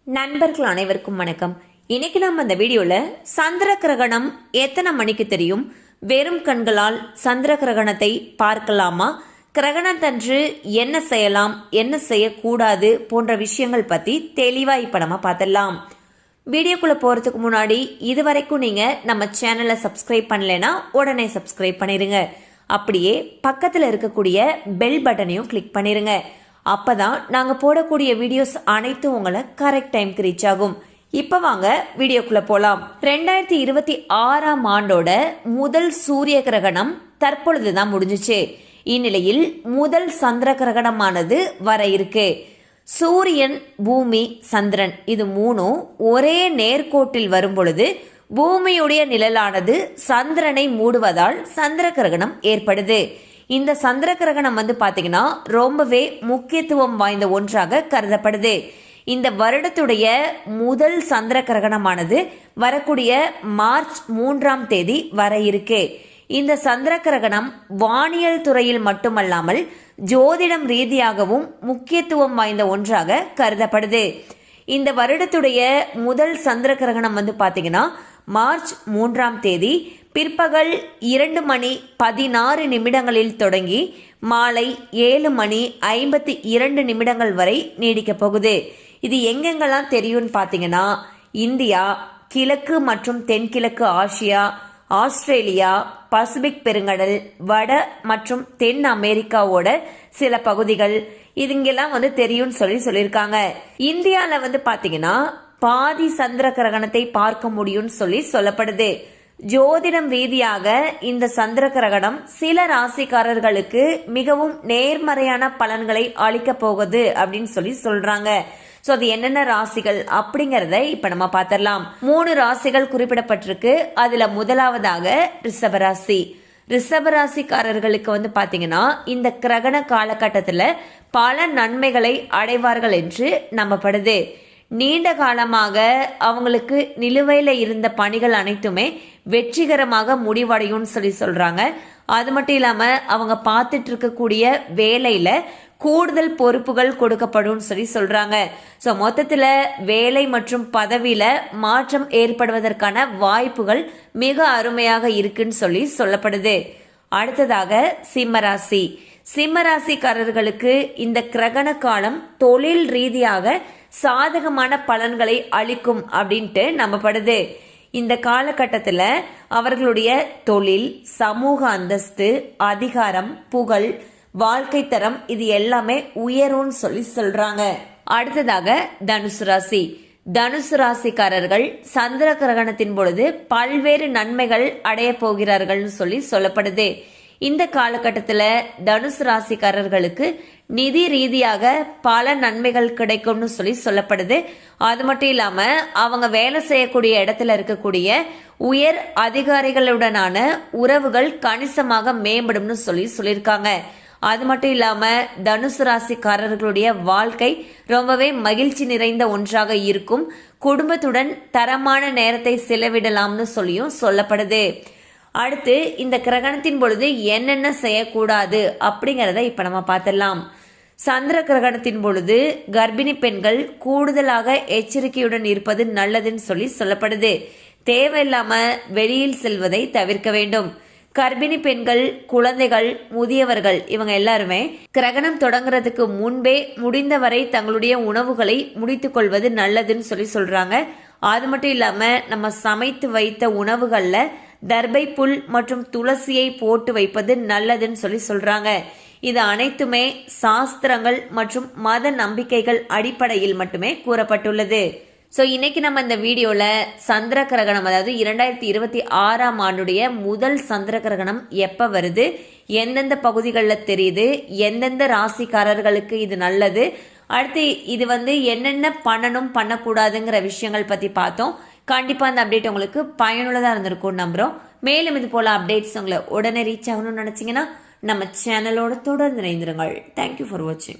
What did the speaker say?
நண்பர்கள் அனைவருக்கும் வணக்கம். இன்னைக்கு நம்ம இந்த வீடியோல சந்திர கிரகணம் எத்தனை மணிக்கு தெரியும், வெறும் கண்களால் சந்திர கிரகணத்தை பார்க்கலாமா, கிரகணத்தன்று என்ன செய்யலாம் என்ன செய்யக்கூடாது போன்ற விஷயங்கள் பத்தி தெளிவா இப்ப நம்ம பார்த்துடலாம். வீடியோக்குள்ள போறதுக்கு முன்னாடி இதுவரைக்கும் நீங்க நம்ம சேனலை சப்ஸ்கிரைப் பண்ணலைன்னா உடனே சப்ஸ்கிரைப் பண்ணிருங்க. அப்படியே பக்கத்துல இருக்கக்கூடிய பெல் பட்டனையும் கிளிக் பண்ணிருங்க. அப்பதான் நாங்க போடக்கூடிய வீடியோஸ் அனைத்தும் உங்களை கரெக்ட் டைம்க்கு ரீச் ஆகும். இப்ப வாங்க வீடியோக்குள்ள போலாம். 2026 ஆண்டோட முதல் சூரிய கிரகணம் தற்பொழுதுதான் முடிஞ்சிச்சு. இந்நிலையில் முதல் சந்திர கிரகணமானது வர இருக்கு. சூரியன், பூமி, சந்திரன் இது மூணும் ஒரே நேர்கோட்டில் வரும் பொழுது பூமியுடைய நிழலானது சந்திரனை மூடுவதால் சந்திர கிரகணம் ஏற்படுது. இந்த சந்திர கிரகணம் பாத்தீங்கன்னா ரொம்பவே முக்கியத்துவம் வாய்ந்த ஒன்றாக கருதப்படுது. இந்த வருடத்துடைய முதல் சந்திர கிரகணமானது வரக்கூடிய மார்ச் 3ஆம் தேதி வர இருக்கு. இந்த சந்திர கிரகணம் வானியல் துறையில் மட்டுமல்லாமல் ஜோதிடம் ரீதியாகவும் முக்கியத்துவம் வாய்ந்த ஒன்றாக கருதப்படுது. இந்த வருடத்துடைய முதல் சந்திர கிரகணம் பாத்தீங்கன்னா மார்ச் 3ஆம் தேதி பிற்பகல் 2:16 தொடங்கி மாலை 7:52 வரை நீடிக்க போகுது. இது எங்கெங்கெல்லாம் தெரியும்னு பாத்தீங்கன்னா இந்தியா, கிழக்கு மற்றும் தென்கிழக்கு ஆசியா, ஆஸ்திரேலியா, பசிபிக் பெருங்கடல், வட மற்றும் தென் அமெரிக்காவோட சில பகுதிகள் இதுங்கெல்லாம் தெரியும்னு சொல்லியிருக்காங்க. இந்தியால பாத்தீங்கன்னா பாதி சந்திர கிரகணத்தை பார்க்க முடியும்னு சொல்லப்படுது. ஜோதிடம் ரீதியாக இந்த சந்திர கிரகணம் சில ராசிக்காரர்களுக்கு மிகவும் நேர்மறையான பலன்களை அளிக்க போகுது அப்படின்னு சொல்றாங்க. சோ அது என்னென்ன ராசிகள் அப்படிங்கறத இப்ப நம்ம பாத்திரலாம். 3 ராசிகள் குறிப்பிடப்பட்டிருக்கு. அதுல முதலாவதாக ரிஷபராசி. ரிஷபராசிக்காரர்களுக்கு பாத்தீங்கன்னா இந்த கிரகண காலகட்டத்துல பல நன்மைகளை அடைவார்கள் என்று நம்பப்படுது. நீண்ட காலமாக அவங்களுக்கு நிலுவையில இருந்த பணிகள் அனைத்துமே வெற்றிகரமாக முடிவடையும் சொல்றாங்க. அது மட்டும் இல்லாம அவங்க பார்த்துட்டு இருக்கக்கூடிய வேலையில கூடுதல் பொறுப்புகள் கொடுக்கப்படும் சொல்றாங்க. சோ மொத்தத்துல வேலை மற்றும் பதவியில மாற்றம் ஏற்படுவதற்கான வாய்ப்புகள் மிக அருமையாக இருக்குன்னு சொல்லப்படுது. அடுத்ததாக சிம்மராசி. சிம்மராசிக்காரர்களுக்கு இந்த கிரகண காலம் தொழில் ரீதியாக சாதகமான பலன்களை அளிக்கும் அப்படின்ட்டு நம்பப்படுது. இந்த காலகட்டத்தில் அவர்களுடைய தொழில், சமூக அந்தஸ்து, அதிகாரம், புகழ், வாழ்க்கை தரம் இது எல்லாமே உயரும்னு சொல்றாங்க. அடுத்ததாக தனுசு ராசி. தனுசு ராசிக்காரர்கள் சந்திர கிரகணத்தின் பொழுது பல்வேறு நன்மைகள் அடைய போகிறார்கள் சொல்லப்படுது. இந்த காலகட்டத்தில் தனுசு ராசிக்காரர்களுக்கு நிதி ரீதியாக பல நன்மைகள் கிடைக்கும்னு சொல்லப்படுது. அது மட்டும் இல்லாம அவங்க வேலை செய்யக்கூடிய இடத்துல இருக்கக்கூடிய உயர் அதிகாரிகளுடனான உறவுகள் கணிசமாக மேம்படும்னு சொல்லியிருக்காங்க. அது மட்டும் இல்லாம தனுசு ராசிக்காரர்களுடைய வாழ்க்கை ரொம்பவே மகிழ்ச்சி நிறைந்த ஒன்றாக இருக்கும். குடும்பத்துடன் தரமான நேரத்தை செலவிடலாம்னு சொல்லப்படுது. அடுத்து இந்த கிரகணத்தின் பொழுது என்னென்ன செய்யக்கூடாது அப்படிங்கறத இப்ப நம்ம பார்த்துடலாம். சந்திர கிரகணத்தின் பொழுது கர்ப்பிணி பெண்கள் கூடுதலாக எச்சரிக்கையுடன் இருப்பது நல்லதுன்னு சொல்லப்படுது. தேவையில்லாம வெளியில் செல்வதை தவிர்க்க வேண்டும். கர்ப்பிணி பெண்கள், குழந்தைகள், முதியவர்கள் இவங்க எல்லாருமே கிரகணம் தொடங்குறதுக்கு முன்பே முடிந்தவரை தங்களுடைய உணவுகளை முடித்துக் கொள்வது நல்லதுன்னு சொல்றாங்க. அது மட்டும் இல்லாம நம்ம சமைத்து வைத்த உணவுகள்ல தர்பை புல் மற்றும் துளசியை போட்டு வைப்பது நல்லதுன்னு சொல்றாங்க. இது அனைத்துமே சாஸ்திரங்கள் மற்றும் மத நம்பிக்கைகள் அடிப்படையில் மட்டுமே கூறப்பட்டுள்ளது. சோ இன்னைக்கு நம்ம இந்த வீடியோல சந்திர கிரகணம், அதாவது 2026 ஆண்டுடைய முதல் சந்திர கிரகணம் எப்ப வருது, எந்தெந்த பகுதிகளில் தெரியுது, எந்தெந்த ராசிக்காரர்களுக்கு இது நல்லது, அடுத்து இது என்னென்ன பண்ணணும் பண்ணக்கூடாதுங்கிற விஷயங்கள் பத்தி பார்த்தோம். கண்டிப்பா அந்த அப்டேட் உங்களுக்கு பயனுள்ளதா இருந்திருக்கும் நம்புறோம். மேலும் இது போல அப்டேட்ஸ் உங்களை உடனே ரீச் ஆகணும்னு நினைச்சீங்கன்னா நம்ம சேனலோட தொடர்ந்து இணைந்திருங்கள். தேங்க்யூ ஃபார் வாட்சிங்.